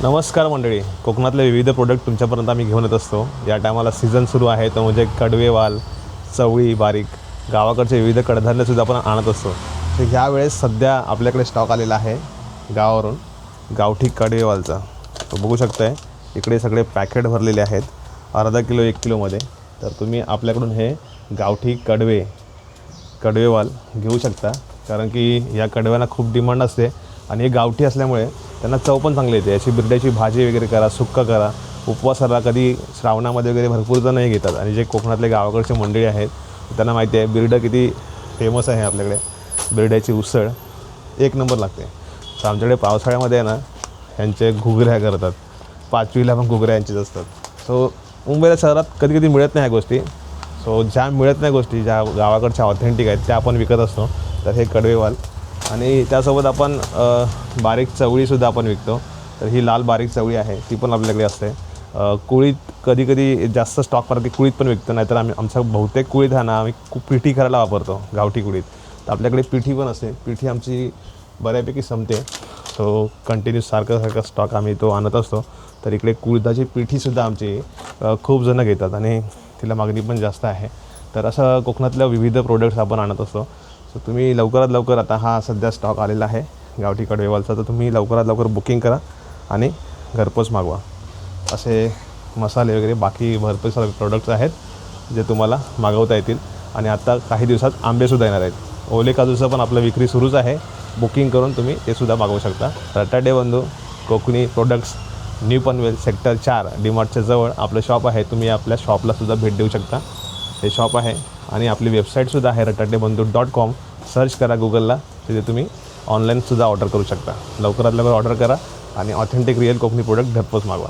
नमस्कार मंडळी, कोकणातले विविध प्रोडक्ट तुमच्यापर्यंत आम्ही घेऊन येत असतो। या टायमाला सीझन सुरू आहे, तो म्हणजे कडवेवाल, चवळी, बारीक गावाकडचे विविध कडधान्यसुद्धा आपण आणत असतो। तर ह्यावेळेस सध्या आपल्याकडे स्टॉक आलेला आहे गावावरून गावठी कडवेवालचा। तो बघू शकताय, इकडे सगळे पॅकेट भरलेले आहेत अर्धा किलो 1 किलोमध्ये। तर तुम्ही आपल्याकडून हे गावठी कडवेवाल घेऊ शकता, कारण की या कडव्याला खूप डिमांड असते आणि हे गावठी असल्यामुळे त्यांना चव पण चांगली येते। याची बिरड्याची भाजी वगैरे करा, सुक्का करा, उपवासाला कधी श्रावणामध्ये वगैरे भरपूर जण हे घेतात। आणि जे कोकणातले गावाकडचे मंडळी आहेत त्यांना माहिती आहे बिरडं किती फेमस आहे आपल्याकडे। बिरड्याची उसळ एक नंबर लागते। तर आमच्याकडे पावसाळ्यामध्ये आहे ना, ह्यांचे घुगऱ्या करतात, 5वीला पण घुगऱ्या यांचीच असतात। सो मुंबईला शहरात कधी कधी मिळत नाही ह्या गोष्टी। सो ज्या मिळत नाही गोष्टी, ज्या गावाकडच्या ऑथेंटिक आहेत त्या आपण विकत असतो। तर हे कडवेवाल आणि त्यासोबत आपण बारीक चवळीसुद्धा आपण विकतो। तर ही लाल बारीक चवळी आहे, ती पण आपल्याकडे असते। कुळीत कधी कधी जास्त स्टॉक परत कुळीत पण विकतो, नाहीतर आमचा बहुतेक कुळीत आहे ना, आम्ही पिठी करायला वापरतो गावठी कुळीत। तर आपल्याकडे पिठी पण असते, पिठी आमची बऱ्यापैकी संपते। सो कंटिन्यू सारखा स्टॉक आम्ही तो आणत असतो। तर इकडे कुळीताची पिठीसुद्धा आमची खूप जणं घेतात आणि तिला मागणी पण जास्त आहे। तर असं कोकणातल्या विविध प्रोडक्ट्स आपण आणत असतो। सो तुम्ही लवकरात लवकर, आता हा सध्या स्टॉक आलेला आहे गावठी कडवेवालचा, तर तुम्ही लवकरात लवकर बुकिंग करा आणि घरपोच मागवा। असे मसाले वगैरे बाकी भरपूर सारे प्रोडक्ट्स आहेत जे तुम्हाला मागवता येतील। आणि आता काही दिवसात आंबेसुद्धा येणार आहेत। ओले काजूचं पण आपलं विक्री सुरूच आहे, बुकिंग करून तुम्ही ते सुद्धा मागवू शकता। रटाटे बंधू Konkani products, new Panvel sector 4 डीमार्टच्या जवळ आपलं शॉप आहे। तुम्ही आपल्या शॉपलासुद्धा भेट देऊ शकता। हे शॉप आहे आणि आपली वेबसाईटसुद्धा आहे ratatebandu.com। सर्च करा गुगलला, तिथे तुम्ही ऑनलाईनसुद्धा ऑर्डर करू शकता। लवकरात लवकर ऑर्डर करा आणि ऑथेंटिक रिअल कोकणी प्रोडक्ट घरपोच मागवा।